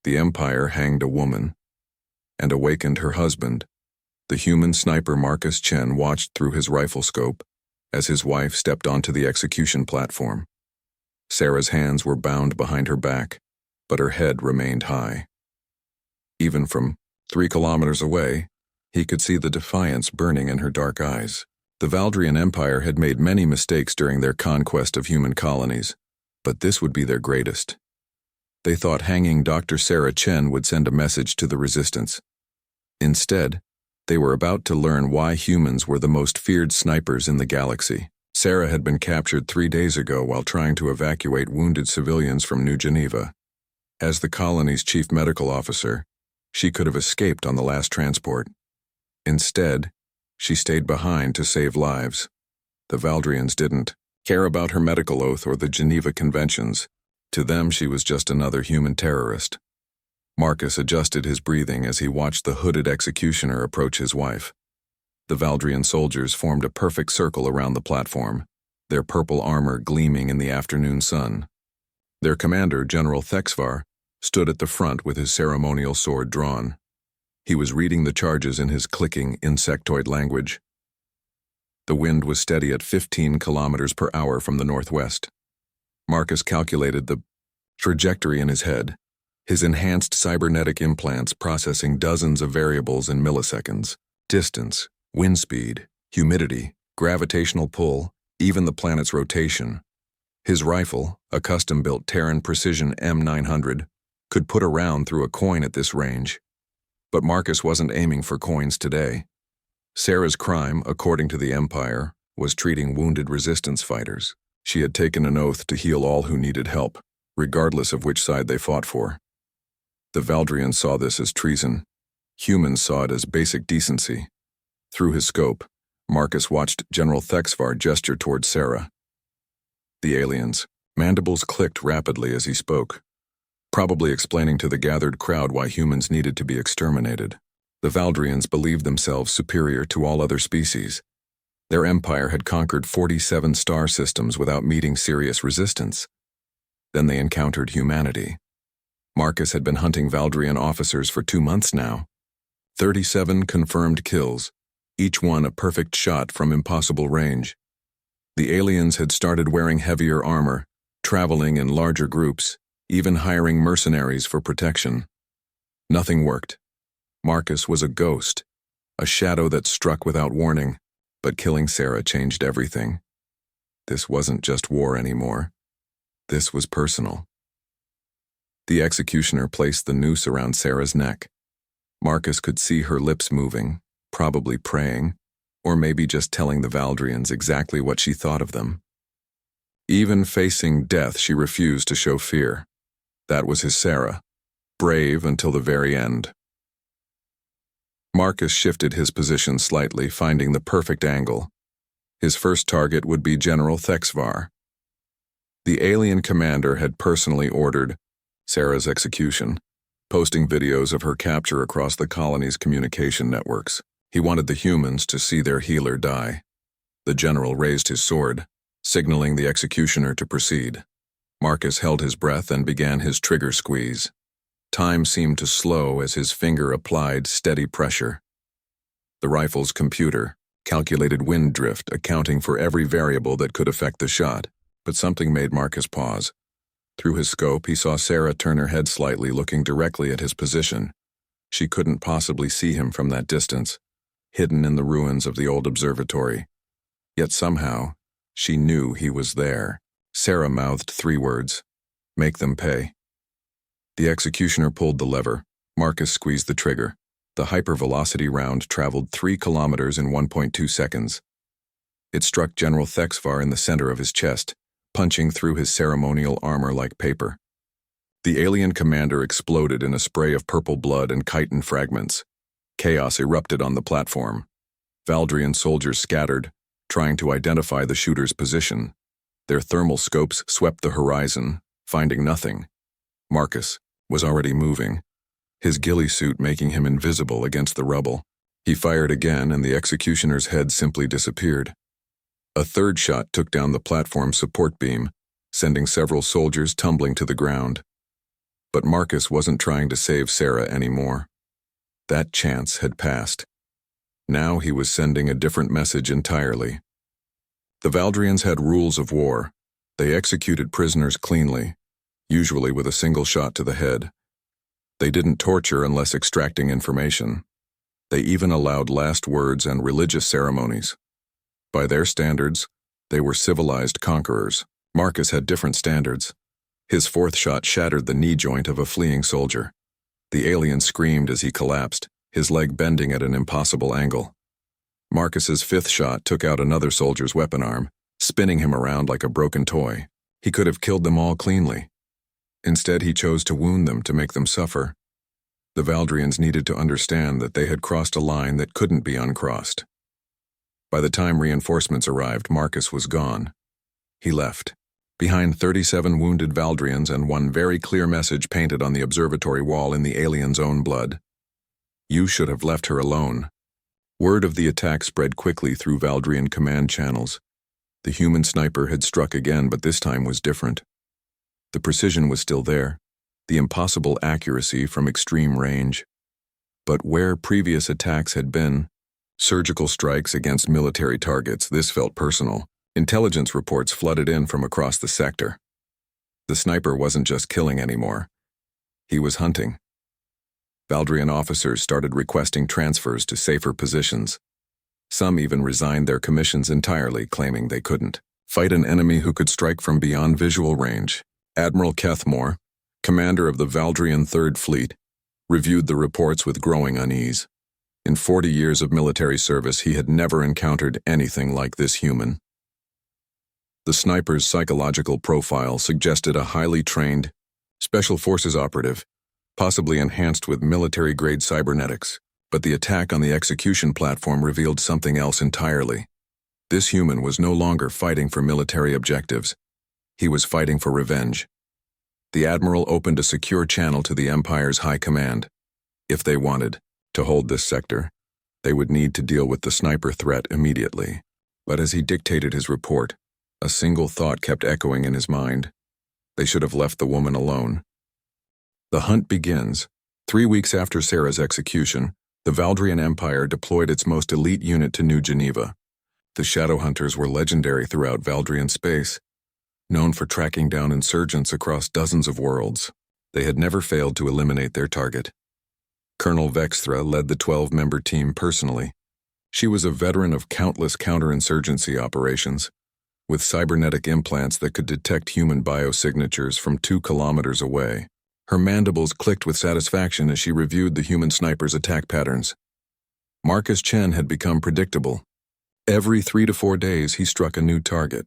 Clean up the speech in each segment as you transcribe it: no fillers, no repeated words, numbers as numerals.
The Empire hanged a woman and awakened her husband. The human sniper Marcus Chen watched through his rifle scope as his wife stepped onto the execution platform. Sarah's hands were bound behind her back, but her head remained high. Even from 3 kilometers away, he could see the defiance burning in her dark eyes. The Valdrian Empire had made many mistakes during their conquest of human colonies, but this would be their greatest. They thought hanging Dr. Sarah Chen would send a message to the resistance. Instead, they were about to learn why humans were the most feared snipers in the galaxy. Sarah had been captured 3 days ago while trying to evacuate wounded civilians from New Geneva. As the colony's chief medical officer, she could have escaped on the last transport. Instead, she stayed behind to save lives. The Valdrians didn't care about her medical oath or the Geneva Conventions. To them, she was just another human terrorist. Marcus adjusted his breathing as he watched the hooded executioner approach his wife. The Valdrian soldiers formed a perfect circle around the platform, their purple armor gleaming in the afternoon sun. Their commander, General Thexvar, stood at the front with his ceremonial sword drawn. He was reading the charges in his clicking insectoid language. The wind was steady at 15 kilometers per hour from the northwest. Marcus calculated the trajectory in his head, his enhanced cybernetic implants processing dozens of variables in milliseconds: distance, wind speed, humidity, gravitational pull, even the planet's rotation. His rifle, a custom-built Terran Precision M900, could put a round through a coin at this range. But Marcus wasn't aiming for coins today. Sarah's crime, according to the Empire, was treating wounded resistance fighters. She had taken an oath to heal all who needed help, regardless of which side they fought for. The Valdrians saw this as treason. Humans saw it as basic decency. Through his scope, Marcus watched General Thexvar gesture toward Sarah. The aliens. Mandibles clicked rapidly as he spoke, probably explaining to the gathered crowd why humans needed to be exterminated. The Valdrians believed themselves superior to all other species. Their empire had conquered 47 star systems without meeting serious resistance. Then they encountered humanity. Marcus had been hunting Valdrian officers for 2 months now. 37 confirmed kills, each one a perfect shot from impossible range. The aliens had started wearing heavier armor, traveling in larger groups, even hiring mercenaries for protection. Nothing worked. Marcus was a ghost, a shadow that struck without warning, but killing Sarah changed everything. This wasn't just war anymore. This was personal. The executioner placed the noose around Sarah's neck. Marcus could see her lips moving, probably praying, or maybe just telling the Valdrians exactly what she thought of them. Even facing death, she refused to show fear. That was his Sarah, brave until the very end. Marcus shifted his position slightly, finding the perfect angle. His first target would be General Thexvar. The alien commander had personally ordered Sarah's execution, posting videos of her capture across the colony's communication networks. He wanted the humans to see their healer die. The general raised his sword, signaling the executioner to proceed. Marcus held his breath and began his trigger squeeze. Time seemed to slow as his finger applied steady pressure. The rifle's computer calculated wind drift, accounting for every variable that could affect the shot, but something made Marcus pause. Through his scope, he saw Sarah turn her head slightly, looking directly at his position. She couldn't possibly see him from that distance, hidden in the ruins of the old observatory. Yet somehow, she knew he was there. Sarah mouthed 3 words: "Make them pay." The executioner pulled the lever. Marcus squeezed the trigger. The hypervelocity round traveled 3 kilometers in 1.2 seconds. It struck General Thexvar in the center of his chest, punching through his ceremonial armor like paper. The alien commander exploded in a spray of purple blood and chitin fragments. Chaos erupted on the platform. Valdrian soldiers scattered, trying to identify the shooter's position. Their thermal scopes swept the horizon, finding nothing. Marcus was already moving, his ghillie suit making him invisible against the rubble. He fired again, and the executioner's head simply disappeared. A third shot took down the platform support beam, sending several soldiers tumbling to the ground. But Marcus wasn't trying to save Sarah anymore. That chance had passed. Now he was sending a different message entirely. The Valdrians had rules of war. They executed prisoners cleanly, usually with a single shot to the head. They didn't torture unless extracting information. They even allowed last words and religious ceremonies. By their standards, they were civilized conquerors. Marcus had different standards. His fourth shot shattered the knee joint of a fleeing soldier. The alien screamed as he collapsed, his leg bending at an impossible angle. Marcus's fifth shot took out another soldier's weapon arm, spinning him around like a broken toy. He could have killed them all cleanly. Instead, he chose to wound them to make them suffer. The Valdrians needed to understand that they had crossed a line that couldn't be uncrossed. By the time reinforcements arrived, Marcus was gone. He left, behind 37 wounded Valdrians and one very clear message painted on the observatory wall in the alien's own blood. "You should have left her alone." Word of the attack spread quickly through Valdrian command channels. The human sniper had struck again, but this time was different. The precision was still there, the impossible accuracy from extreme range. But where previous attacks had been, surgical strikes against military targets, this felt personal. Intelligence reports flooded in from across the sector. The sniper wasn't just killing anymore. He was hunting. Valdrian officers started requesting transfers to safer positions. Some even resigned their commissions entirely, claiming they couldn't fight an enemy who could strike from beyond visual range. Admiral Kethmore, commander of the Valdrian Third Fleet, reviewed the reports with growing unease. In 40 years of military service, he had never encountered anything like this human. The sniper's psychological profile suggested a highly trained, special forces operative, possibly enhanced with military-grade cybernetics. But the attack on the execution platform revealed something else entirely. This human was no longer fighting for military objectives. He was fighting for revenge. The Admiral opened a secure channel to the Empire's high command. If they wanted to hold this sector, they would need to deal with the sniper threat immediately. But as he dictated his report, a single thought kept echoing in his mind. They should have left the woman alone. The hunt begins. 3 weeks after Sarah's execution, the Valdrian Empire deployed its most elite unit to New Geneva. The Shadow Hunters were legendary throughout Valdrian space, known for tracking down insurgents across dozens of worlds. They had never failed to eliminate their target. Colonel Vexthra led the 12-member team personally. She was a veteran of countless counterinsurgency operations, with cybernetic implants that could detect human biosignatures from 2 kilometers away. Her mandibles clicked with satisfaction as she reviewed the human sniper's attack patterns. Marcus Chen had become predictable. Every 3 to 4 days, he struck a new target.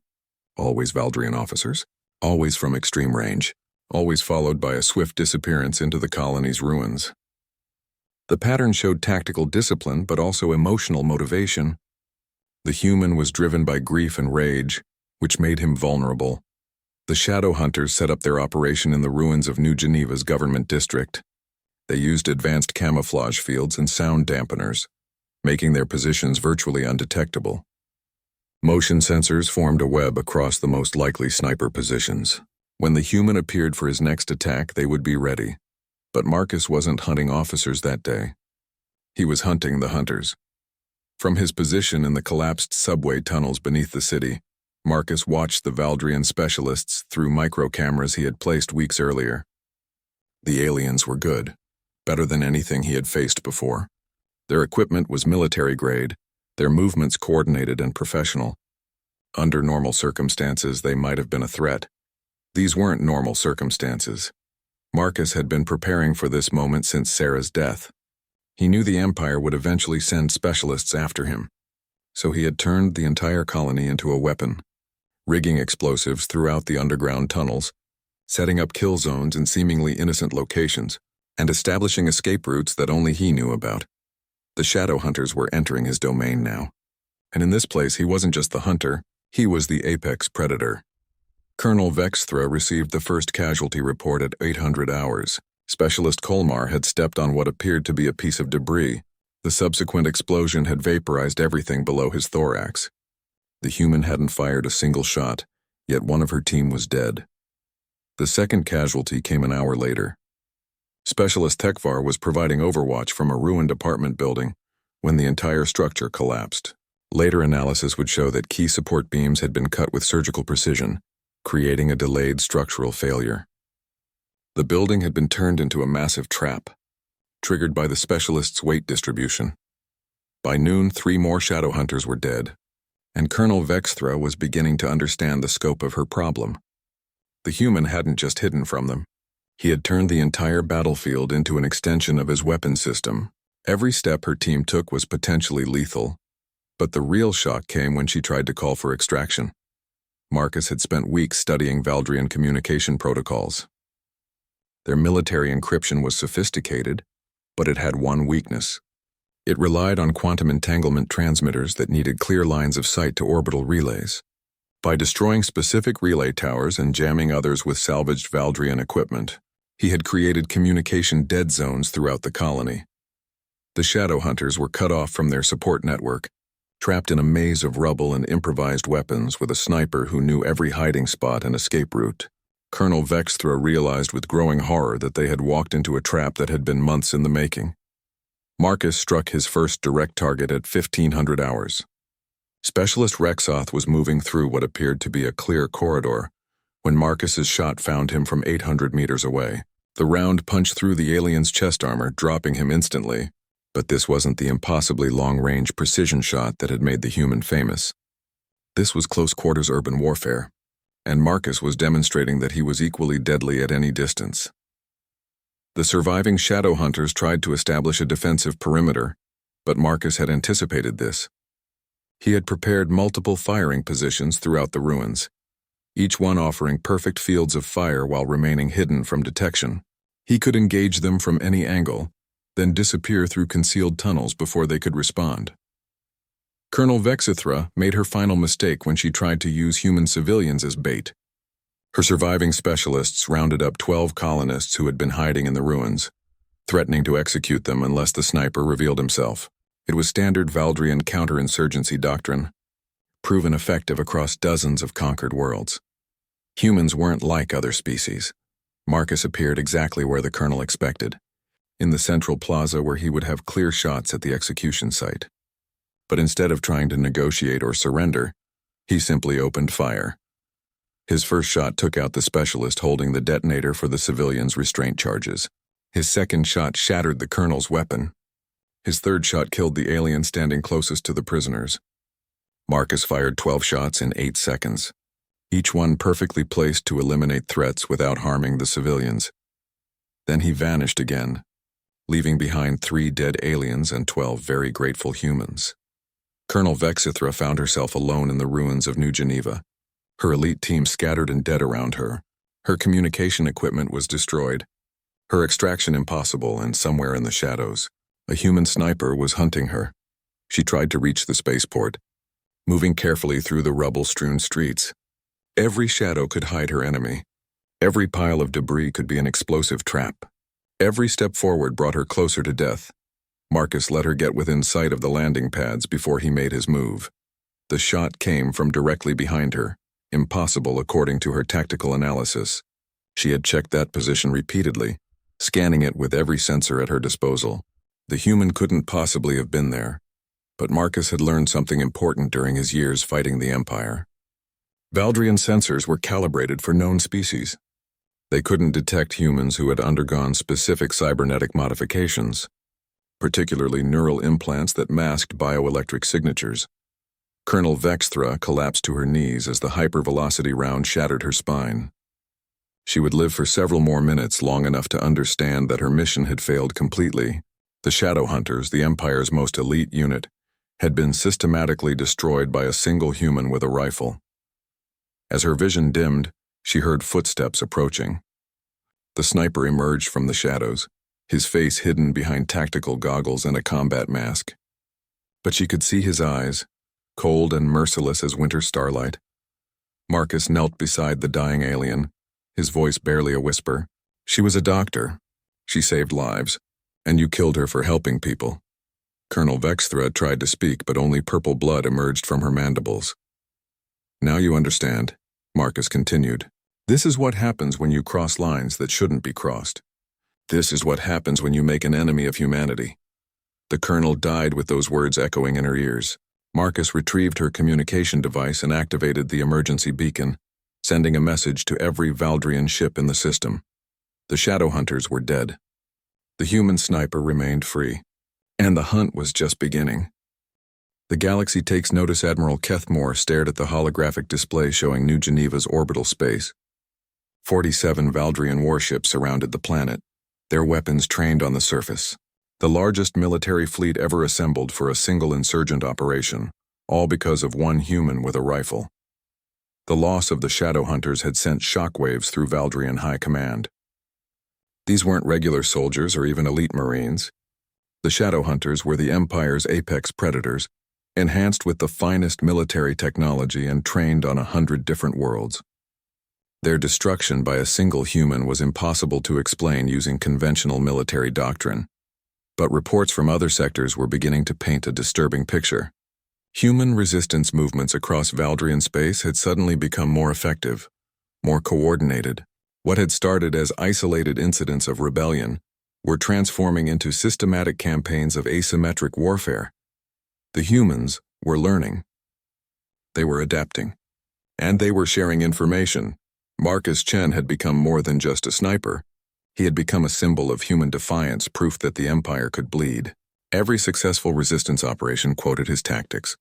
Always Valdrian officers, always from extreme range, always followed by a swift disappearance into the colony's ruins. The pattern showed tactical discipline, but also emotional motivation. The human was driven by grief and rage, which made him vulnerable. The Shadow Hunters set up their operation in the ruins of New Geneva's government district. They used advanced camouflage fields and sound dampeners, making their positions virtually undetectable. Motion sensors formed a web across the most likely sniper positions. When the human appeared for his next attack, they would be ready. But Marcus wasn't hunting officers that day. He was hunting the hunters. From his position in the collapsed subway tunnels beneath the city, Marcus watched the Valdrian specialists through micro-cameras he had placed weeks earlier. The aliens were good, better than anything he had faced before. Their equipment was military-grade, their movements coordinated and professional. Under normal circumstances, they might have been a threat. These weren't normal circumstances. Marcus had been preparing for this moment since Sarah's death. He knew the Empire would eventually send specialists after him, so he had turned the entire colony into a weapon, rigging explosives throughout the underground tunnels, setting up kill zones in seemingly innocent locations, and establishing escape routes that only he knew about. The Shadow Hunters were entering his domain now. And in this place, he wasn't just the hunter, he was the apex predator. Colonel Vexthra received the first casualty report at 800 hours. Specialist Colmar had stepped on what appeared to be a piece of debris. The subsequent explosion had vaporized everything below his thorax. The human hadn't fired a single shot, yet one of her team was dead. The second casualty came an hour later. Specialist Tekvar was providing overwatch from a ruined apartment building when the entire structure collapsed. Later analysis would show that key support beams had been cut with surgical precision, creating a delayed structural failure. The building had been turned into a massive trap, triggered by the specialist's weight distribution. By noon, 3 more shadow hunters were dead, and Colonel Vexthra was beginning to understand the scope of her problem. The human hadn't just hidden from them. He had turned the entire battlefield into an extension of his weapon system. Every step her team took was potentially lethal, but the real shock came when she tried to call for extraction. Marcus had spent weeks studying Valdrian communication protocols. Their military encryption was sophisticated, but it had one weakness. It relied on quantum entanglement transmitters that needed clear lines of sight to orbital relays. By destroying specific relay towers and jamming others with salvaged Valdrian equipment, he had created communication dead zones throughout the colony. The shadow hunters were cut off from their support network, trapped in a maze of rubble and improvised weapons with a sniper who knew every hiding spot and escape route. Colonel Vexthra realized with growing horror that they had walked into a trap that had been months in the making. Marcus struck his first direct target at 1500 hours. Specialist Rexoth was moving through what appeared to be a clear corridor when Marcus's shot found him from 800 meters away. The round punched through the alien's chest armor, dropping him instantly, but this wasn't the impossibly long-range precision shot that had made the human famous. This was close-quarters urban warfare, and Marcus was demonstrating that he was equally deadly at any distance. The surviving shadow hunters tried to establish a defensive perimeter, but Marcus had anticipated this. He had prepared multiple firing positions throughout the ruins, each one offering perfect fields of fire while remaining hidden from detection. He could engage them from any angle, then disappear through concealed tunnels before they could respond. Colonel Vexithra made her final mistake when she tried to use human civilians as bait. Her surviving specialists rounded up 12 colonists who had been hiding in the ruins, threatening to execute them unless the sniper revealed himself. It was standard Valdrian counterinsurgency doctrine, proven effective across dozens of conquered worlds. Humans weren't like other species. Marcus appeared exactly where the colonel expected, in the central plaza where he would have clear shots at the execution site. But instead of trying to negotiate or surrender, he simply opened fire. His first shot took out the specialist holding the detonator for the civilians' restraint charges. His second shot shattered the colonel's weapon. His third shot killed the alien standing closest to the prisoners. Marcus fired 12 shots in 8 seconds, each one perfectly placed to eliminate threats without harming the civilians. Then he vanished again, leaving behind 3 dead aliens and 12 very grateful humans. Colonel Vexithra found herself alone in the ruins of New Geneva. Her elite team scattered and dead around her. Her communication equipment was destroyed, her extraction impossible, and somewhere in the shadows, a human sniper was hunting her. She tried to reach the spaceport, moving carefully through the rubble-strewn streets. Every shadow could hide her enemy. Every pile of debris could be an explosive trap. Every step forward brought her closer to death. Marcus let her get within sight of the landing pads before he made his move. The shot came from directly behind her, impossible according to her tactical analysis. She had checked that position repeatedly, scanning it with every sensor at her disposal. The human couldn't possibly have been there, but Marcus had learned something important during his years fighting the Empire. Valdrian sensors were calibrated for known species. They couldn't detect humans who had undergone specific cybernetic modifications, particularly neural implants that masked bioelectric signatures. Colonel Vexthra collapsed to her knees as the hypervelocity round shattered her spine. She would live for several more minutes, long enough to understand that her mission had failed completely. The Shadow Hunters, the Empire's most elite unit, had been systematically destroyed by a single human with a rifle. As her vision dimmed, she heard footsteps approaching. The sniper emerged from the shadows, his face hidden behind tactical goggles and a combat mask. But she could see his eyes, cold and merciless as winter starlight. Marcus knelt beside the dying alien, his voice barely a whisper. "She was a doctor. She saved lives, and you killed her for helping people." Colonel Vexthra tried to speak, but only purple blood emerged from her mandibles. "Now you understand," Marcus continued. "This is what happens when you cross lines that shouldn't be crossed. This is what happens when you make an enemy of humanity. The colonel died with those words echoing in her ears. Marcus retrieved her communication device and activated the emergency beacon, sending a message to every Valdrian ship in the system. The shadow hunters were dead. The human sniper remained free. And the hunt was just beginning. The galaxy takes notice. Admiral Kethmore stared at the holographic display showing New Geneva's orbital space. 47 Valdrian warships surrounded the planet, their weapons trained on the surface. The largest military fleet ever assembled for a single insurgent operation, all because of one human with a rifle. The loss of the shadow hunters had sent shockwaves through Valdrian high command. These weren't regular soldiers or even elite marines. The shadow hunters were the Empire's apex predators, enhanced with the finest military technology and trained on 100 different worlds. Their destruction by a single human was impossible to explain using conventional military doctrine. But reports from other sectors were beginning to paint a disturbing picture. Human resistance movements across Valdrian space had suddenly become more effective, more coordinated. What had started as isolated incidents of rebellion were transforming into systematic campaigns of asymmetric warfare. The humans were learning. They were adapting. And they were sharing information. Marcus Chen had become more than just a sniper. He had become a symbol of human defiance, proof that the Empire could bleed. Every successful resistance operation quoted his tactics.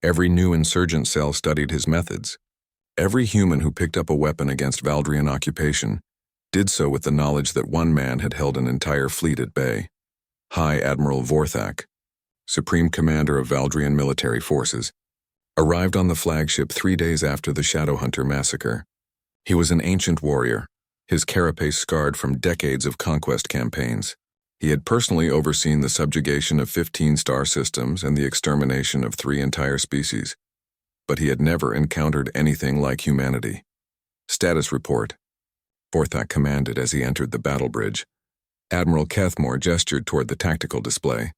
Every new insurgent cell studied his methods. Every human who picked up a weapon against Valdrian occupation did so with the knowledge that one man had held an entire fleet at bay. High Admiral Vorthak, Supreme Commander of Valdrian military forces, arrived on the flagship 3 days after the Shadowhunter massacre. He was an ancient warrior, his carapace scarred from decades of conquest campaigns. He had personally overseen the subjugation of 15 star systems and the extermination of 3 entire species. But he had never encountered anything like humanity. Status report. Vorthak commanded as he entered the battle bridge. Admiral Kethmore gestured toward the tactical display.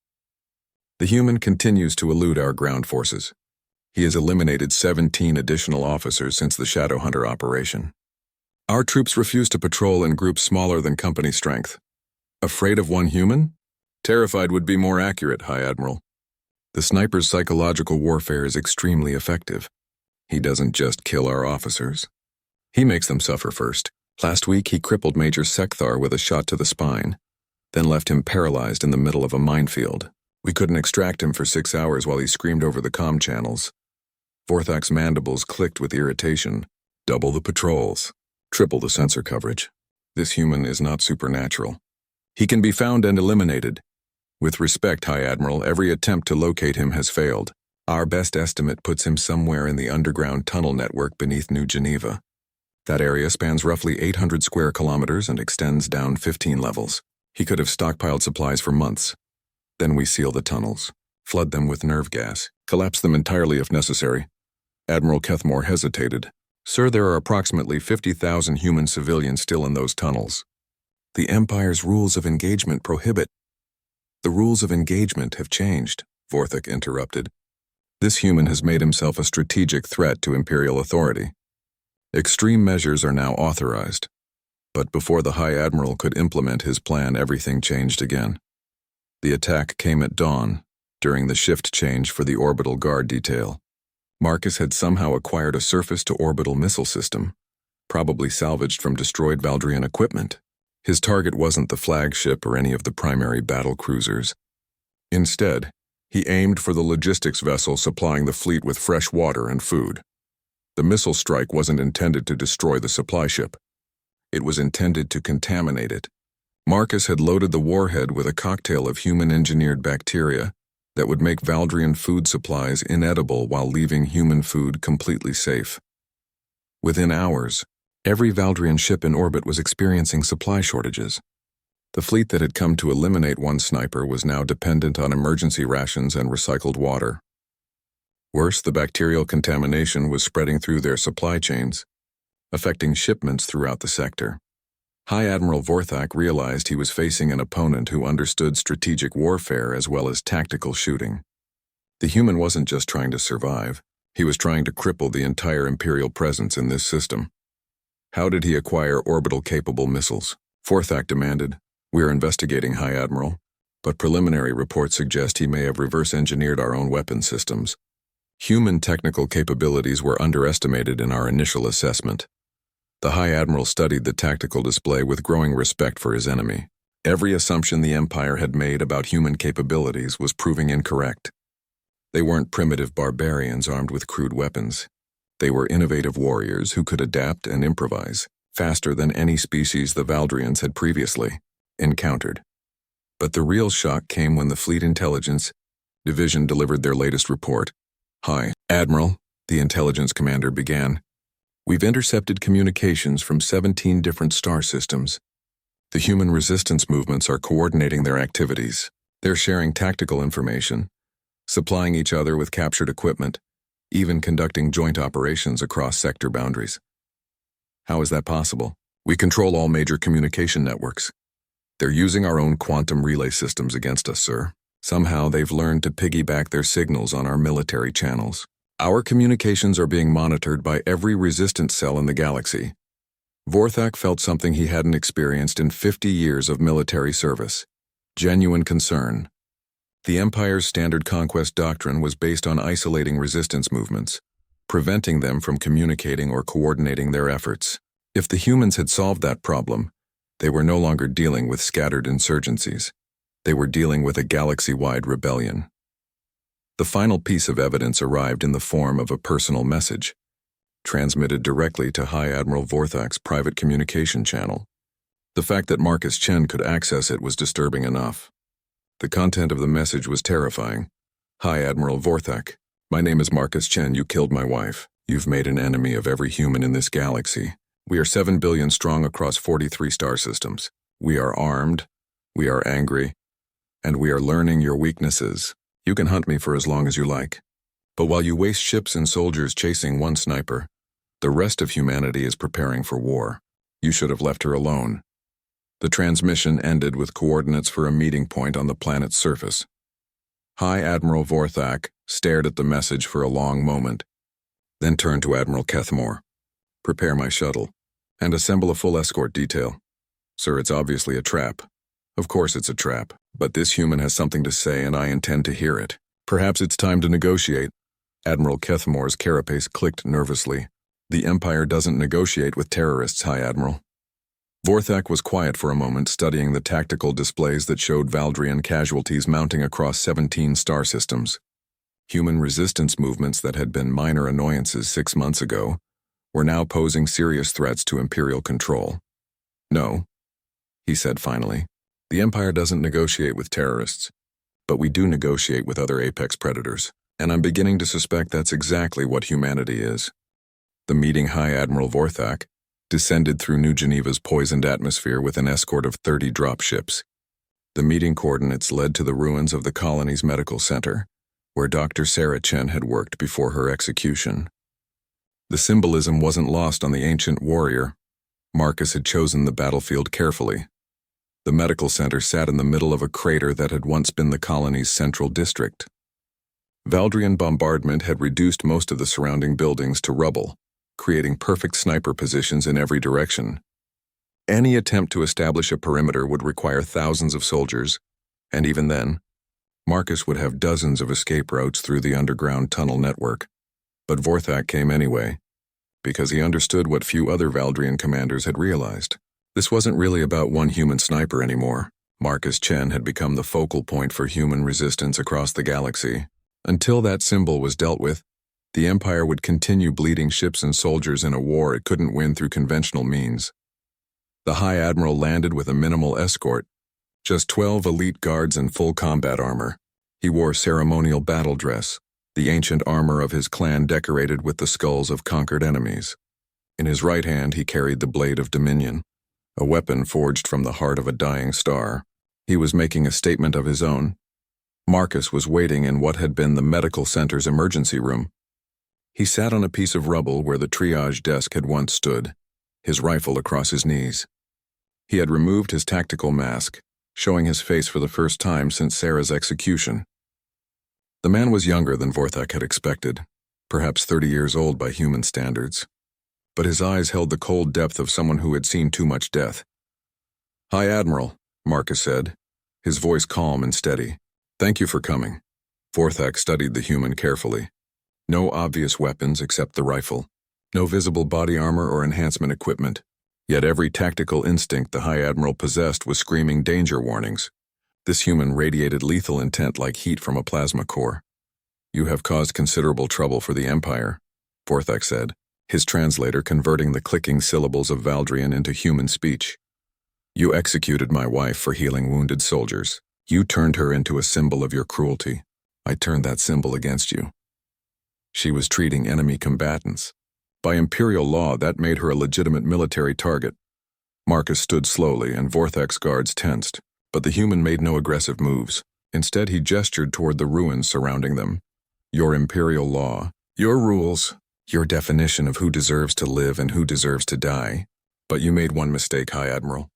The human continues to elude our ground forces. He has eliminated 17 additional officers since the Shadowhunter operation. Our troops refuse to patrol in groups smaller than company strength. Afraid of one human? Terrified would be more accurate, High Admiral. The sniper's psychological warfare is extremely effective. He doesn't just kill our officers. He makes them suffer first. Last week, he crippled Major Sekthar with a shot to the spine, then left him paralyzed in the middle of a minefield. We couldn't extract him for 6 hours while he screamed over the comm channels. Vorthak's mandibles clicked with irritation. Double the patrols. Triple the sensor coverage. This human is not supernatural. He can be found and eliminated. With respect, High Admiral, every attempt to locate him has failed. Our best estimate puts him somewhere in the underground tunnel network beneath New Geneva. That area spans roughly 800 square kilometers and extends down 15 levels. He could have stockpiled supplies for months. Then we seal the tunnels, flood them with nerve gas, collapse them entirely if necessary. Admiral Kethmore hesitated. Sir, there are approximately 50,000 human civilians still in those tunnels. The Empire's rules of engagement prohibit. The rules of engagement have changed, Vorthak interrupted. This human has made himself a strategic threat to Imperial authority. Extreme measures are now authorized. But before the High Admiral could implement his plan, everything changed again. The attack came at dawn, during the shift change for the orbital guard detail. Marcus had somehow acquired a surface-to-orbital missile system, probably salvaged from destroyed Valdrian equipment. His target wasn't the flagship or any of the primary battle cruisers. Instead, he aimed for the logistics vessel supplying the fleet with fresh water and food. The missile strike wasn't intended to destroy the supply ship. It was intended to contaminate it. Marcus had loaded the warhead with a cocktail of human-engineered bacteria that would make Valdrian food supplies inedible while leaving human food completely safe. Within hours, every Valdrian ship in orbit was experiencing supply shortages. The fleet that had come to eliminate one sniper was now dependent on emergency rations and recycled water. Worse, the bacterial contamination was spreading through their supply chains, affecting shipments throughout the sector. High Admiral Vorthak realized he was facing an opponent who understood strategic warfare as well as tactical shooting. The human wasn't just trying to survive, he was trying to cripple the entire Imperial presence in this system. How did he acquire orbital-capable missiles? Vorthak demanded. We are investigating, High Admiral, but preliminary reports suggest he may have reverse-engineered our own weapon systems. Human technical capabilities were underestimated in our initial assessment. The High Admiral studied the tactical display with growing respect for his enemy. Every assumption the Empire had made about human capabilities was proving incorrect. They weren't primitive barbarians armed with crude weapons. They were innovative warriors who could adapt and improvise faster than any species the Valdrians had previously encountered. But the real shock came when the Fleet Intelligence Division delivered their latest report. "Hi, Admiral," the intelligence commander began. "We've intercepted communications from 17 different star systems. The human resistance movements are coordinating their activities. They're sharing tactical information, supplying each other with captured equipment, even conducting joint operations across sector boundaries." "How is that possible?" "We control all major communication networks. They're using our own quantum relay systems against us, sir. Somehow they've learned to piggyback their signals on our military channels. Our communications are being monitored by every resistance cell in the galaxy." Vorthak felt something he hadn't experienced in 50 years of military service: genuine concern. The Empire's standard conquest doctrine was based on isolating resistance movements, preventing them from communicating or coordinating their efforts. If the humans had solved that problem, they were no longer dealing with scattered insurgencies. They were dealing with a galaxy-wide rebellion. The final piece of evidence arrived in the form of a personal message, transmitted directly to High Admiral Vorthak's private communication channel. The fact that Marcus Chen could access it was disturbing enough. The content of the message was terrifying. "Hi, Admiral Vorthak. My name is Marcus Chen. You killed my wife. You've made an enemy of every human in this galaxy. We are 7 billion strong across 43 star systems. We are armed, we are angry, and we are learning your weaknesses. You can hunt me for as long as you like. But while you waste ships and soldiers chasing one sniper, the rest of humanity is preparing for war. You should have left her alone." The transmission ended with coordinates for a meeting point on the planet's surface. High Admiral Vorthak stared at the message for a long moment, then turned to Admiral Kethmore. "Prepare my shuttle, and assemble a full escort detail. Sir, it's obviously a trap." "Of course it's a trap, but this human has something to say and I intend to hear it. Perhaps it's time to negotiate." Admiral Kethmore's carapace clicked nervously. "The Empire doesn't negotiate with terrorists, High Admiral." Vorthak was quiet for a moment, studying the tactical displays that showed Valdrian casualties mounting across 17 star systems. Human resistance movements that had been minor annoyances 6 months ago were now posing serious threats to Imperial control. "No," he said finally, "the Empire doesn't negotiate with terrorists, but we do negotiate with other apex predators, and I'm beginning to suspect that's exactly what humanity is." The meeting High Admiral Vorthak descended through New Geneva's poisoned atmosphere with an escort of 30 dropships. The meeting coordinates led to the ruins of the colony's medical center, where Dr. Sarah Chen had worked before her execution. The symbolism wasn't lost on the ancient warrior. Marcus had chosen the battlefield carefully. The medical center sat in the middle of a crater that had once been the colony's central district. Valdrian bombardment had reduced most of the surrounding buildings to rubble, creating perfect sniper positions in every direction. Any attempt to establish a perimeter would require thousands of soldiers, and even then, Marcus would have dozens of escape routes through the underground tunnel network. But Vorthak came anyway, because he understood what few other Valdrian commanders had realized. This wasn't really about one human sniper anymore. Marcus Chen had become the focal point for human resistance across the galaxy. Until that symbol was dealt with, the Empire would continue bleeding ships and soldiers in a war it couldn't win through conventional means. The High Admiral landed with a minimal escort, just 12 elite guards in full combat armor. He wore ceremonial battle dress, the ancient armor of his clan decorated with the skulls of conquered enemies. In his right hand he carried the Blade of Dominion, a weapon forged from the heart of a dying star. He was making a statement of his own. Marcus was waiting in what had been the medical center's emergency room. He sat on a piece of rubble where the triage desk had once stood, his rifle across his knees. He had removed his tactical mask, showing his face for the first time since Sarah's execution. The man was younger than Vorthak had expected, perhaps 30 years old by human standards. But his eyes held the cold depth of someone who had seen too much death. "High Admiral, Marcus said, his voice calm and steady. Thank you for coming. Vorthak studied the human carefully. No obvious weapons except the rifle. No visible body armor or enhancement equipment. Yet every tactical instinct the High Admiral possessed was screaming danger warnings. This human radiated lethal intent like heat from a plasma core. You have caused considerable trouble for the Empire, Vorthak said, his translator converting the clicking syllables of Valdrian into human speech. You executed my wife for healing wounded soldiers. You turned her into a symbol of your cruelty. I turned that symbol against you. She was treating enemy combatants. By Imperial law, that made her a legitimate military target. Marcus stood slowly, and Vorthak's guards tensed, but the human made no aggressive moves. Instead, he gestured toward the ruins surrounding them. Your Imperial law, your rules, your definition of who deserves to live and who deserves to die. But you made one mistake, High Admiral.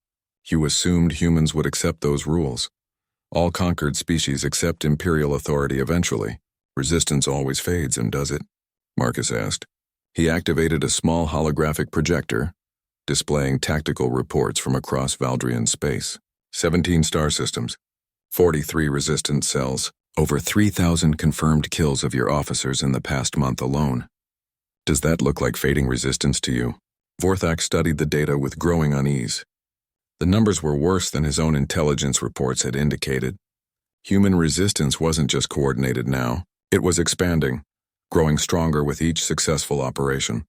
You assumed humans would accept those rules. All conquered species accept Imperial authority eventually. Resistance always fades, and does it? Marcus asked. He activated a small holographic projector, displaying tactical reports from across Valdrian space. 17 star systems, 43 resistance cells, over 3,000 confirmed kills of your officers in the past month alone. Does that look like fading resistance to you? Vorthak studied the data with growing unease. The numbers were worse than his own intelligence reports had indicated. Human resistance wasn't just coordinated now. It was expanding, growing stronger with each successful operation.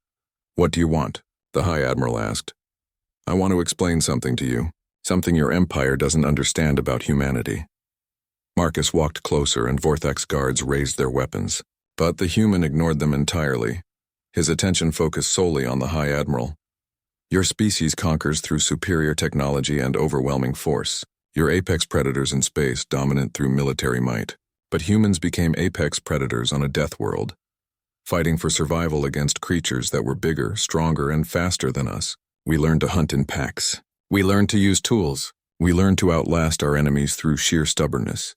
What do you want? The High Admiral asked. I want to explain something to you, something your Empire doesn't understand about humanity. Marcus walked closer, and Vorthak's guards raised their weapons, but the human ignored them entirely. His attention focused solely on the High Admiral. Your species conquers through superior technology and overwhelming force. Your apex predators in space, dominant through military might. But humans became apex predators on a death world, fighting for survival against creatures that were bigger, stronger, and faster than us. We learned to hunt in packs. We learned to use tools. We learned to outlast our enemies through sheer stubbornness.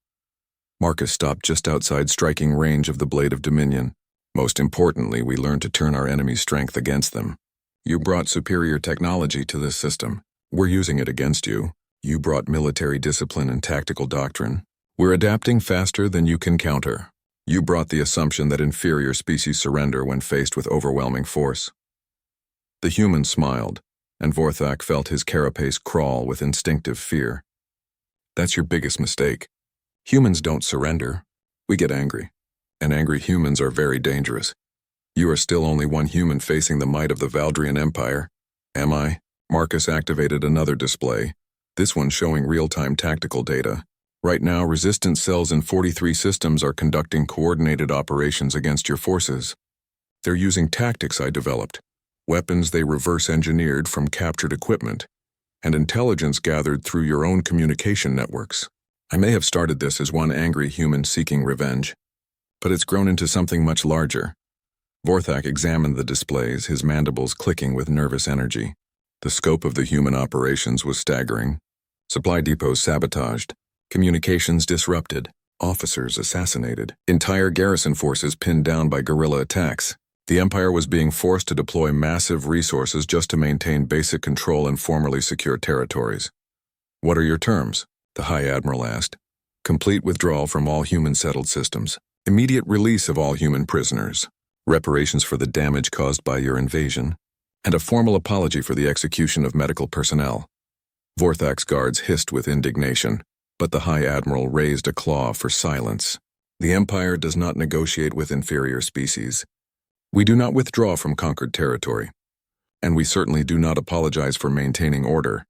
Marcus stopped just outside striking range of the Blade of Dominion. Most importantly, we learned to turn our enemy's strength against them. You brought superior technology to this system. We're using it against you. You brought military discipline and tactical doctrine. We're adapting faster than you can counter. You brought the assumption that inferior species surrender when faced with overwhelming force. The human smiled, and Vorthak felt his carapace crawl with instinctive fear. That's your biggest mistake. Humans don't surrender. We get angry. And angry humans are very dangerous. You are still only one human facing the might of the Valdrian Empire. Am I? Marcus activated another display, this one showing real-time tactical data. Right now, resistance cells in 43 systems are conducting coordinated operations against your forces. They're using tactics I developed, weapons they reverse-engineered from captured equipment, and intelligence gathered through your own communication networks. I may have started this as one angry human seeking revenge, but it's grown into something much larger. Vorthak examined the displays, his mandibles clicking with nervous energy. The scope of the human operations was staggering. Supply depots sabotaged, communications disrupted, officers assassinated, entire garrison forces pinned down by guerrilla attacks. The Empire was being forced to deploy massive resources just to maintain basic control in formerly secure territories. What are your terms? The High Admiral asked. Complete withdrawal from all human settled systems. Immediate release of all human prisoners. Reparations for the damage caused by your invasion. And a formal apology for the execution of medical personnel. Vorthak's guards hissed with indignation, but the High Admiral raised a claw for silence. The Empire does not negotiate with inferior species. We do not withdraw from conquered territory. And we certainly do not apologize for maintaining order.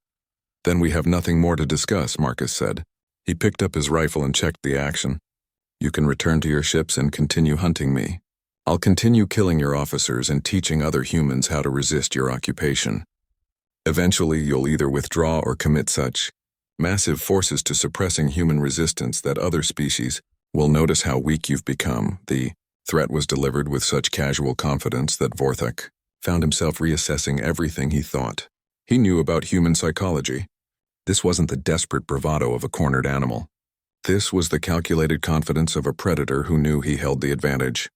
Then we have nothing more to discuss, Marcus said. He picked up his rifle and checked the action. You can return to your ships and continue hunting me. I'll continue killing your officers and teaching other humans how to resist your occupation. Eventually, you'll either withdraw or commit such massive forces to suppressing human resistance that other species will notice how weak you've become. The threat was delivered with such casual confidence that Vorthak found himself reassessing everything he thought. He knew about human psychology. This wasn't the desperate bravado of a cornered animal. This was the calculated confidence of a predator who knew he held the advantage.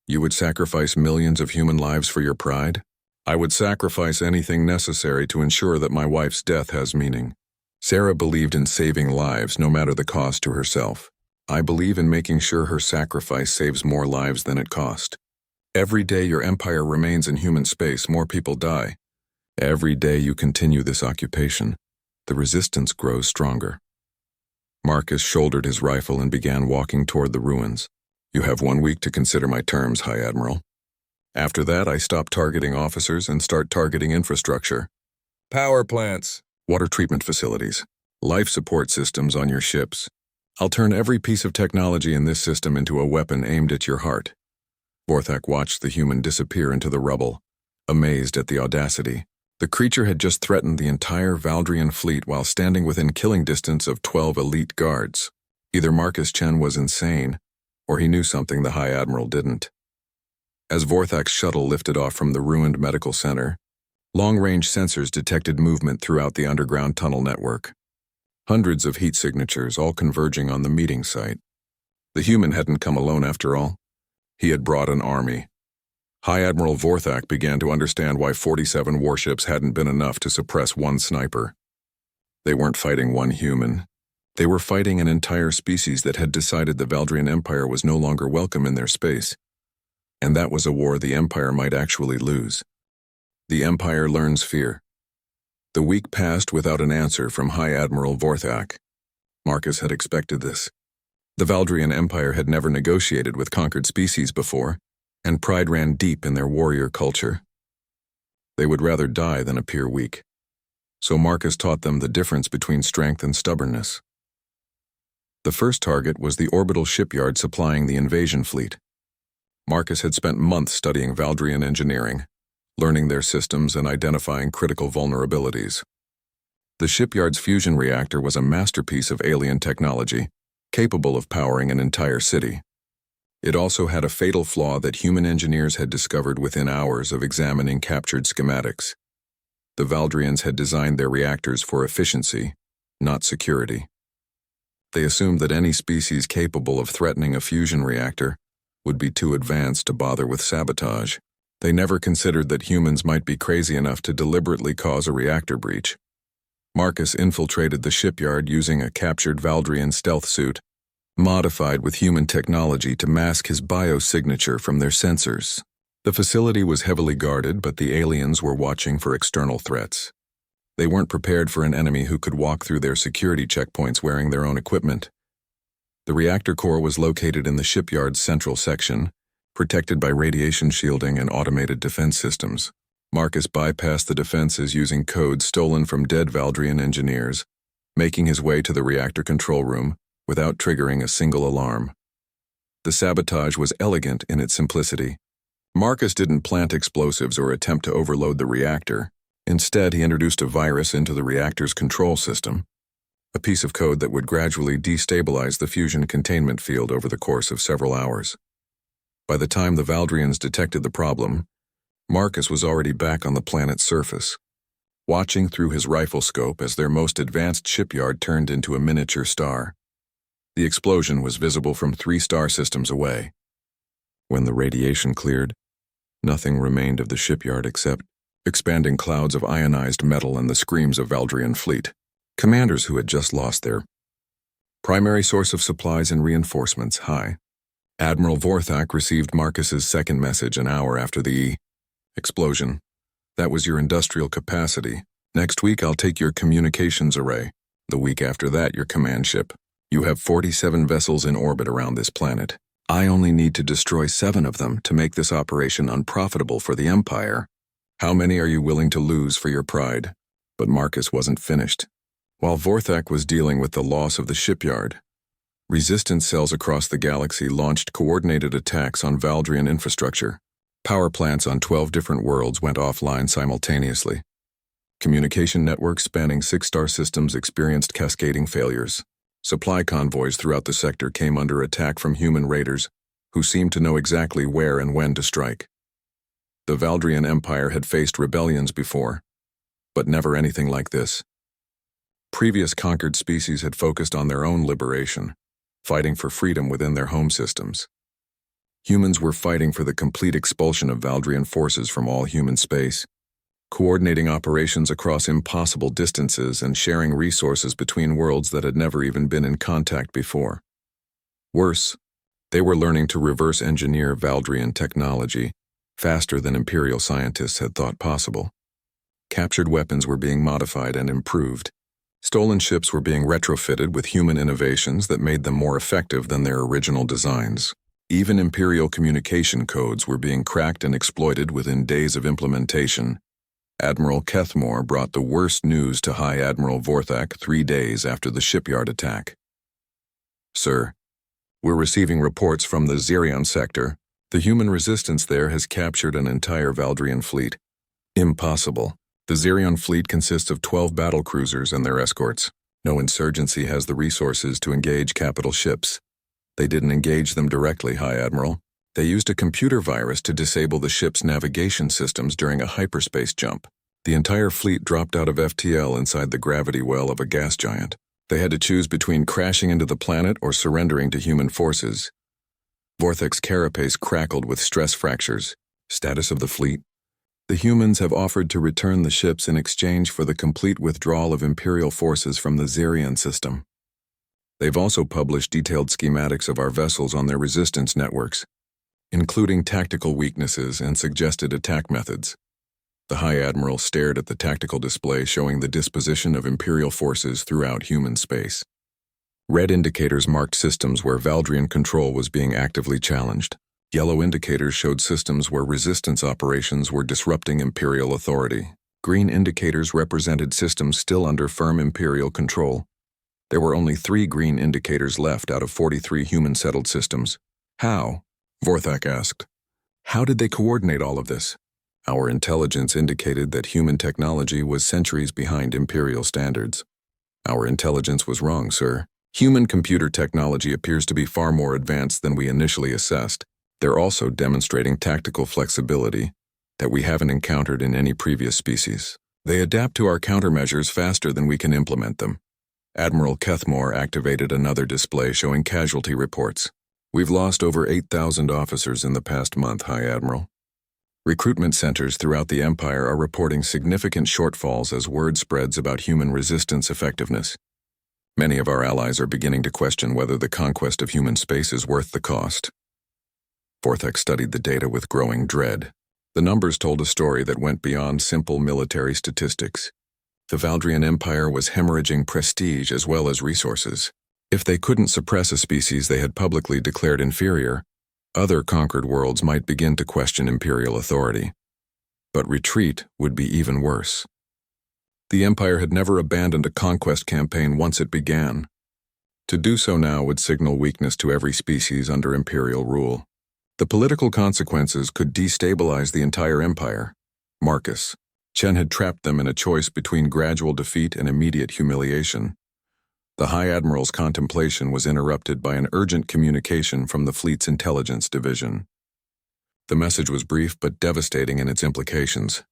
You would sacrifice millions of human lives for your pride? I would sacrifice anything necessary to ensure that my wife's death has meaning. Sarah believed in saving lives no matter the cost to herself. I believe in making sure her sacrifice saves more lives than it cost. Every day your empire remains in human space, more people die. Every day you continue this occupation, the resistance grows stronger. Marcus shouldered his rifle and began walking toward the ruins. You have 1 week to consider my terms, High Admiral. After that, I stop targeting officers and start targeting infrastructure. Power plants, water treatment facilities, life support systems on your ships. I'll turn every piece of technology in this system into a weapon aimed at your heart. Vorthak watched the human disappear into the rubble, amazed at the audacity. The creature had just threatened the entire Valdrian fleet while standing within killing distance of 12 elite guards. Either Marcus Chen was insane, or he knew something the High Admiral didn't. As Vorthak's shuttle lifted off from the ruined medical center, long-range sensors detected movement throughout the underground tunnel network. Hundreds of heat signatures, all converging on the meeting site. The human hadn't come alone after all. He had brought an army. High Admiral Vorthak began to understand why 47 warships hadn't been enough to suppress one sniper. They weren't fighting one human. They were fighting an entire species that had decided the Valdrian Empire was no longer welcome in their space. And that was a war the Empire might actually lose. The Empire learns fear. The week passed without an answer from High Admiral Vorthak. Marcus had expected this. The Valdrian Empire had never negotiated with conquered species before, and pride ran deep in their warrior culture. They would rather die than appear weak. So Marcus taught them the difference between strength and stubbornness. The first target was the orbital shipyard supplying the invasion fleet. Marcus had spent months studying Valdrian engineering, learning their systems and identifying critical vulnerabilities. The shipyard's fusion reactor was a masterpiece of alien technology, capable of powering an entire city. It also had a fatal flaw that human engineers had discovered within hours of examining captured schematics. The Valdrians had designed their reactors for efficiency, not security. They assumed that any species capable of threatening a fusion reactor would be too advanced to bother with sabotage. They never considered that humans might be crazy enough to deliberately cause a reactor breach. Marcus infiltrated the shipyard using a captured Valdrian stealth suit, modified with human technology to mask his biosignature from their sensors. The facility was heavily guarded, but the aliens were watching for external threats. They weren't prepared for an enemy who could walk through their security checkpoints wearing their own equipment. The reactor core was located in the shipyard's central section, protected by radiation shielding and automated defense systems. Marcus bypassed the defenses using codes stolen from dead Valdrian engineers, making his way to the reactor control room without triggering a single alarm. The sabotage was elegant in its simplicity. Marcus didn't plant explosives or attempt to overload the reactor. Instead, he introduced a virus into the reactor's control system, a piece of code that would gradually destabilize the fusion containment field over the course of several hours. By the time the Valdrians detected the problem, Marcus was already back on the planet's surface, watching through his rifle scope as their most advanced shipyard turned into a miniature star. The explosion was visible from 3 star systems away. When the radiation cleared, nothing remained of the shipyard except expanding clouds of ionized metal and the screams of Valdrian fleet, commanders who had just lost their primary source of supplies and reinforcements. High Admiral Vorthak received Marcus's second message an hour after the explosion. That was your industrial capacity. Next week I'll take your communications array. The week after that your command ship. You have 47 vessels in orbit around this planet. I only need to destroy 7 of them to make this operation unprofitable for the Empire. How many are you willing to lose for your pride? But Marcus wasn't finished. While Vorthak was dealing with the loss of the shipyard, resistance cells across the galaxy launched coordinated attacks on Valdrian infrastructure. Power plants on 12 different worlds went offline simultaneously. Communication networks spanning 6-star systems experienced cascading failures. Supply convoys throughout the sector came under attack from human raiders, who seemed to know exactly where and when to strike. The Valdrian Empire had faced rebellions before, but never anything like this. Previous conquered species had focused on their own liberation, fighting for freedom within their home systems. Humans were fighting for the complete expulsion of Valdrian forces from all human space. coordinating operations across impossible distances and sharing resources between worlds that had never even been in contact before. Worse, they were learning to reverse engineer Valdrian technology faster than Imperial scientists had thought possible. Captured weapons were being modified and improved. Stolen ships were being retrofitted with human innovations that made them more effective than their original designs. Even Imperial communication codes were being cracked and exploited within days of implementation. Admiral Kethmore brought the worst news to High Admiral Vorthak 3 days after the shipyard attack. "Sir, we're receiving reports from the Zirion sector. The human resistance there has captured an entire Valdrian fleet." "Impossible. The Zirion fleet consists of 12 battle cruisers and their escorts. No insurgency has the resources to engage capital ships." "They didn't engage them directly, High Admiral. They used a computer virus to disable the ship's navigation systems during a hyperspace jump. The entire fleet dropped out of FTL inside the gravity well of a gas giant. They had to choose between crashing into the planet or surrendering to human forces." Vorthak's carapace crackled with stress fractures. "Status of the fleet?" "The humans have offered to return the ships in exchange for the complete withdrawal of Imperial forces from the Zirion system. They've also published detailed schematics of our vessels on their resistance networks, including tactical weaknesses and suggested attack methods." The High Admiral stared at the tactical display showing the disposition of Imperial forces throughout human space. Red indicators marked systems where Valdrian control was being actively challenged. Yellow indicators showed systems where resistance operations were disrupting Imperial authority. Green indicators represented systems still under firm Imperial control. There were only 3 green indicators left out of 43 human-settled systems. "How?" Vorthak asked. "How did they coordinate all of this?" "Our intelligence indicated that human technology was centuries behind Imperial standards." "Our intelligence was wrong, sir. Human computer technology appears to be far more advanced than we initially assessed. They're also demonstrating tactical flexibility that we haven't encountered in any previous species. They adapt to our countermeasures faster than we can implement them." Admiral Kethmore activated another display showing casualty reports. "We've lost over 8,000 officers in the past month, High Admiral. Recruitment centers throughout the Empire are reporting significant shortfalls as word spreads about human resistance effectiveness. Many of our allies are beginning to question whether the conquest of human space is worth the cost." Vorthak studied the data with growing dread. The numbers told a story that went beyond simple military statistics. The Valdrian Empire was hemorrhaging prestige as well as resources. If they couldn't suppress a species they had publicly declared inferior, other conquered worlds might begin to question Imperial authority. But retreat would be even worse. The Empire had never abandoned a conquest campaign once it began. To do so now would signal weakness to every species under Imperial rule. The political consequences could destabilize the entire Empire. Marcus, Chen had trapped them in a choice between gradual defeat and immediate humiliation. The High Admiral's contemplation was interrupted by an urgent communication from the fleet's intelligence division. The message was brief but devastating in its implications.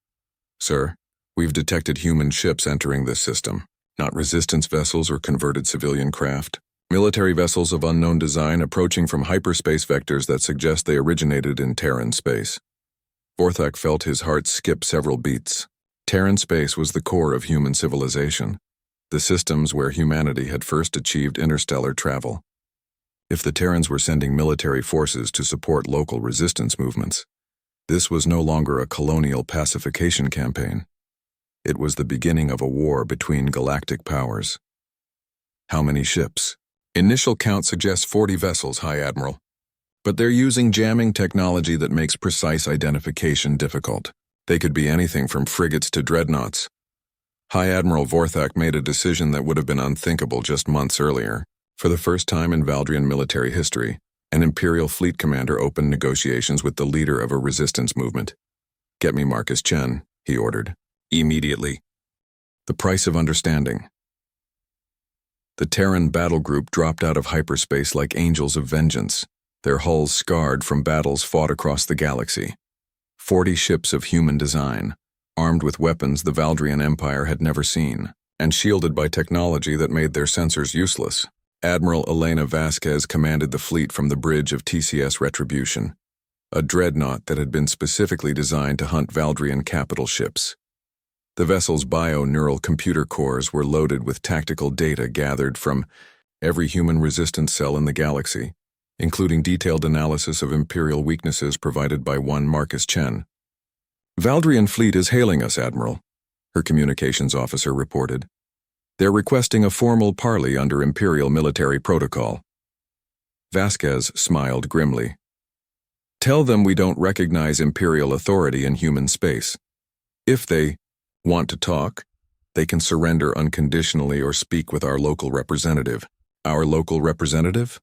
"Sir, we've detected human ships entering this system, not resistance vessels or converted civilian craft. Military vessels of unknown design approaching from hyperspace vectors that suggest they originated in Terran space." Vorthak felt his heart skip several beats. Terran space was the core of human civilization, the systems where humanity had first achieved interstellar travel. If the Terrans were sending military forces to support local resistance movements, this was no longer a colonial pacification campaign. It was the beginning of a war between galactic powers. "How many ships?" "Initial count suggests 40 vessels, High Admiral. But they're using jamming technology that makes precise identification difficult. They could be anything from frigates to dreadnoughts." High Admiral Vorthak made a decision that would have been unthinkable just months earlier. For the first time in Valdrian military history, an Imperial fleet commander opened negotiations with the leader of a resistance movement. "Get me Marcus Chen," he ordered. "Immediately." The price of understanding. The Terran battle group dropped out of hyperspace like angels of vengeance, their hulls scarred from battles fought across the galaxy. 40 ships of human design, armed with weapons the Valdrian Empire had never seen, and shielded by technology that made their sensors useless. Admiral Elena Vasquez commanded the fleet from the bridge of TCS Retribution, a dreadnought that had been specifically designed to hunt Valdrian capital ships. The vessel's bio-neural computer cores were loaded with tactical data gathered from every human resistance cell in the galaxy, including detailed analysis of Imperial weaknesses provided by one Marcus Chen. "Valdrian fleet is hailing us, Admiral," her communications officer reported. "They're requesting a formal parley under Imperial military protocol." Vasquez smiled grimly. "Tell them we don't recognize Imperial authority in human space. If they want to talk, they can surrender unconditionally or speak with our local representative." "Our local representative?"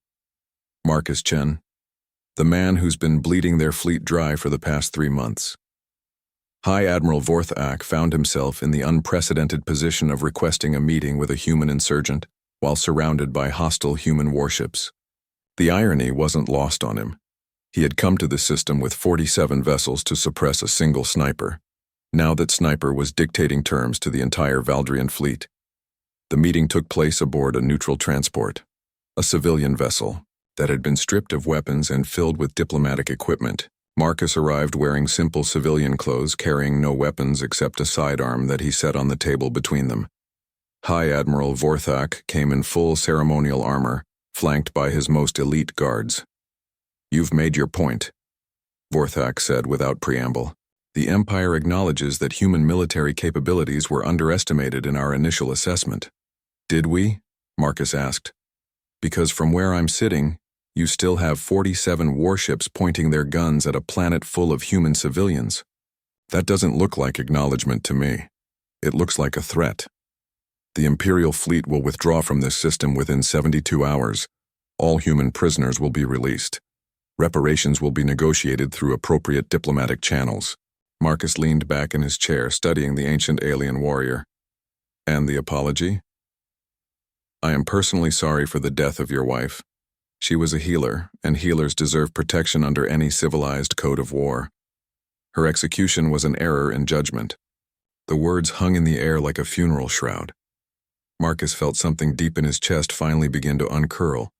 "Marcus Chen, the man who's been bleeding their fleet dry for the past 3 months." High Admiral Vorthak found himself in the unprecedented position of requesting a meeting with a human insurgent while surrounded by hostile human warships. The irony wasn't lost on him. He had come to the system with 47 vessels to suppress a single sniper. Now that sniper was dictating terms to the entire Valdrian fleet. The meeting took place aboard a neutral transport, a civilian vessel that had been stripped of weapons and filled with diplomatic equipment. Marcus arrived wearing simple civilian clothes, carrying no weapons except a sidearm that he set on the table between them. High Admiral Vorthak came in full ceremonial armor, flanked by his most elite guards. "You've made your point," Vorthak said without preamble. "The Empire acknowledges that human military capabilities were underestimated in our initial assessment." "Did we?" Marcus asked. "Because from where I'm sitting, you still have 47 warships pointing their guns at a planet full of human civilians. That doesn't look like acknowledgement to me. It looks like a threat. The Imperial fleet will withdraw from this system within 72 hours. All human prisoners will be released. Reparations will be negotiated through appropriate diplomatic channels." Marcus leaned back in his chair, studying the ancient alien warrior. "And the apology?" "I am personally sorry for the death of your wife. She was a healer, and healers deserve protection under any civilized code of war. Her execution was an error in judgment." The words hung in the air like a funeral shroud. Marcus felt something deep in his chest finally begin to uncurl,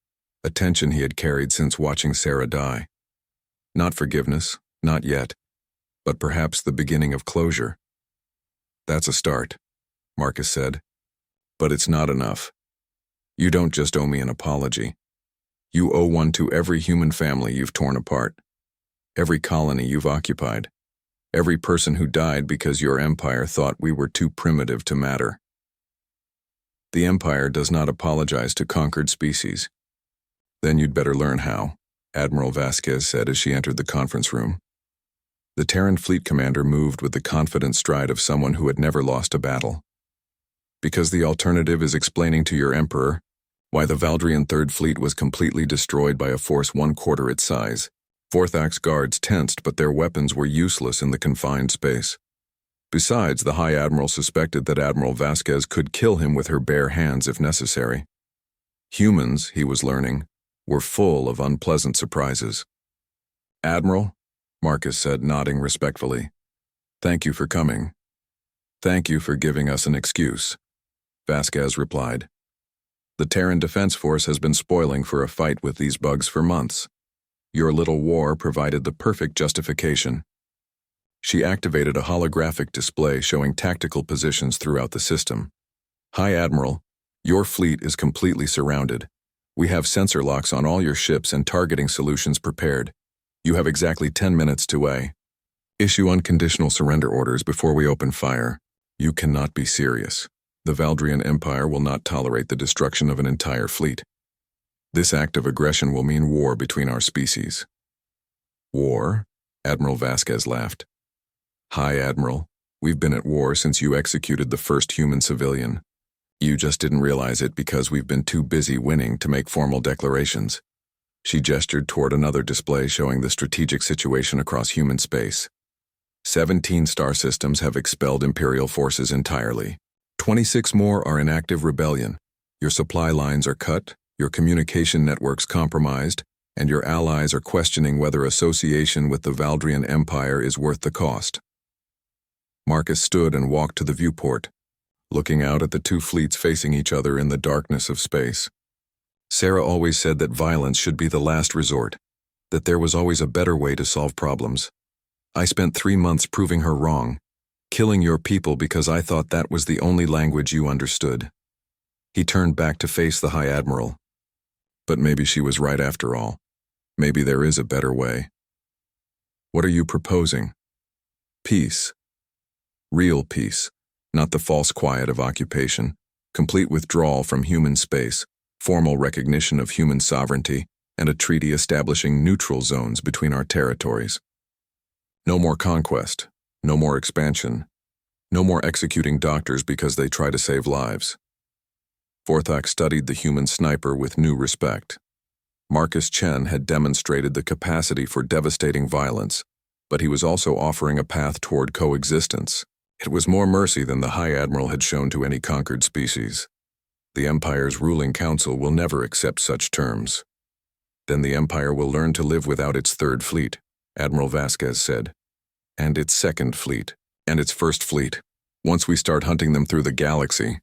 a tension he had carried since watching Sarah die. Not forgiveness, not yet, but perhaps the beginning of closure. "That's a start," Marcus said. "But it's not enough. You don't just owe me an apology. You owe one to every human family you've torn apart, every colony you've occupied, every person who died because your empire thought we were too primitive to matter. The Empire does not apologize to conquered species." "Then you'd better learn how," Admiral Vasquez said as she entered the conference room. The Terran fleet commander moved with the confident stride of someone who had never lost a battle. "Because the alternative is explaining to your emperor why the Valdrian Third Fleet was completely destroyed by a force 1/4 its size." Vorthak's guards tensed, but their weapons were useless in the confined space. Besides, the High Admiral suspected that Admiral Vasquez could kill him with her bare hands if necessary. Humans, he was learning, were full of unpleasant surprises. "Admiral," Marcus said, nodding respectfully. "Thank you for coming." "Thank you for giving us an excuse," Vasquez replied. "The Terran Defense Force has been spoiling for a fight with these bugs for months. Your little war provided the perfect justification." She activated a holographic display showing tactical positions throughout the system. "High Admiral, your fleet is completely surrounded. We have sensor locks on all your ships and targeting solutions prepared. You have exactly 10 minutes to issue unconditional surrender orders before we open fire. You cannot be serious. The Valdrian Empire will not tolerate the destruction of an entire fleet. This act of aggression will mean war between our species." "War?" Admiral Vasquez laughed. "High Admiral, we've been at war since you executed the first human civilian. You just didn't realize it because we've been too busy winning to make formal declarations." She gestured toward another display showing the strategic situation across human space. 17 star systems have expelled Imperial forces entirely. 26 more are in active rebellion. Your supply lines are cut, your communication networks compromised, and your allies are questioning whether association with the Valdrian Empire is worth the cost. Marcus stood and walked to the viewport, looking out at the two fleets facing each other in the darkness of space. Sarah always said that violence should be the last resort, that there was always a better way to solve problems. I spent 3 months proving her wrong, Killing your people because I thought that was the only language you understood. He turned back to face the High Admiral. But maybe she was right after all. Maybe there is a better way. What are you proposing? Peace. Real peace, not the false quiet of occupation, complete withdrawal from human space, formal recognition of human sovereignty, and a treaty establishing neutral zones between our territories. No more conquest, no more expansion, no more executing doctors because they try to save lives. Vorthak studied the human sniper with new respect. Marcus Chen had demonstrated the capacity for devastating violence, but he was also offering a path toward coexistence. It was more mercy than the High Admiral had shown to any conquered species. The Empire's ruling council will never accept such terms. Then the Empire will learn to live without its third fleet, Admiral Vasquez said. And its second fleet, and its first fleet, once we start hunting them through the galaxy.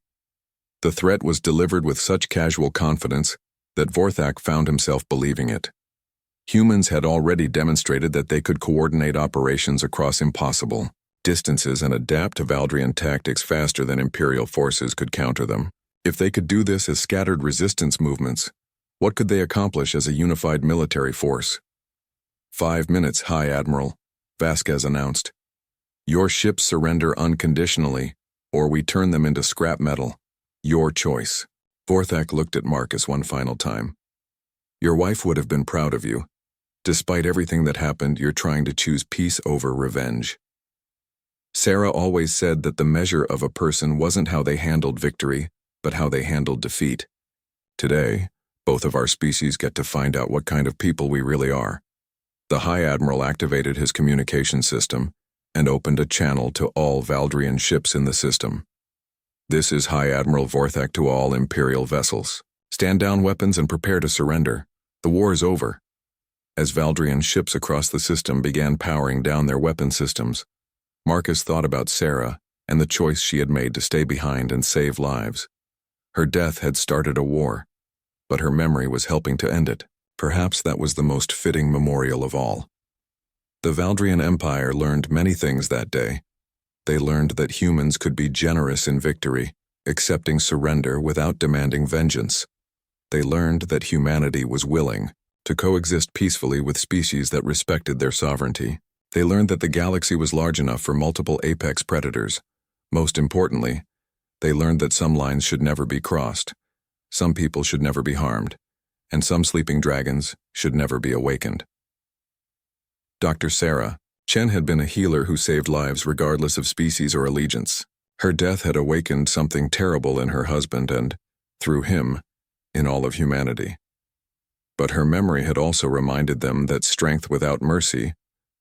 The threat was delivered with such casual confidence that Vorthak found himself believing it. Humans had already demonstrated that they could coordinate operations across impossible distances and adapt to Valdrian tactics faster than Imperial forces could counter them. If they could do this as scattered resistance movements, what could they accomplish as a unified military force? 5 minutes, High Admiral, Vasquez announced. Your ships surrender unconditionally, or we turn them into scrap metal. Your choice. Vorthak looked at Marcus one final time. Your wife would have been proud of you. Despite everything that happened, you're trying to choose peace over revenge. Sarah always said that the measure of a person wasn't how they handled victory, but how they handled defeat. Today, both of our species get to find out what kind of people we really are. The High Admiral activated his communication system and opened a channel to all Valdrian ships in the system. This is High Admiral Vorthak to all Imperial vessels. Stand down weapons and prepare to surrender. The war is over. As Valdrian ships across the system began powering down their weapon systems, Marcus thought about Sarah and the choice she had made to stay behind and save lives. Her death had started a war, but her memory was helping to end it. Perhaps that was the most fitting memorial of all. The Valdrian Empire learned many things that day. They learned that humans could be generous in victory, accepting surrender without demanding vengeance. They learned that humanity was willing to coexist peacefully with species that respected their sovereignty. They learned that the galaxy was large enough for multiple apex predators. Most importantly, they learned that some lines should never be crossed, some people should never be harmed, and some sleeping dragons should never be awakened. Dr. Sarah Chen had been a healer who saved lives regardless of species or allegiance. Her death had awakened something terrible in her husband and, through him, in all of humanity. But her memory had also reminded them that strength without mercy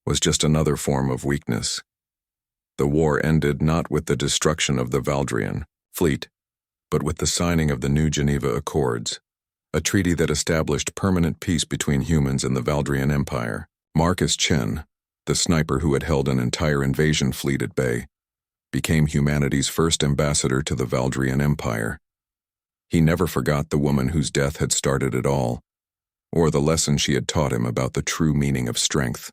was just another form of weakness. The war ended not with the destruction of the Valdrian fleet, but with the signing of the New Geneva Accords, a treaty that established permanent peace between humans and the Valdrian Empire. Marcus Chen, the sniper who had held an entire invasion fleet at bay, became humanity's first ambassador to the Valdrian Empire. He never forgot the woman whose death had started it all, or the lesson she had taught him about the true meaning of strength.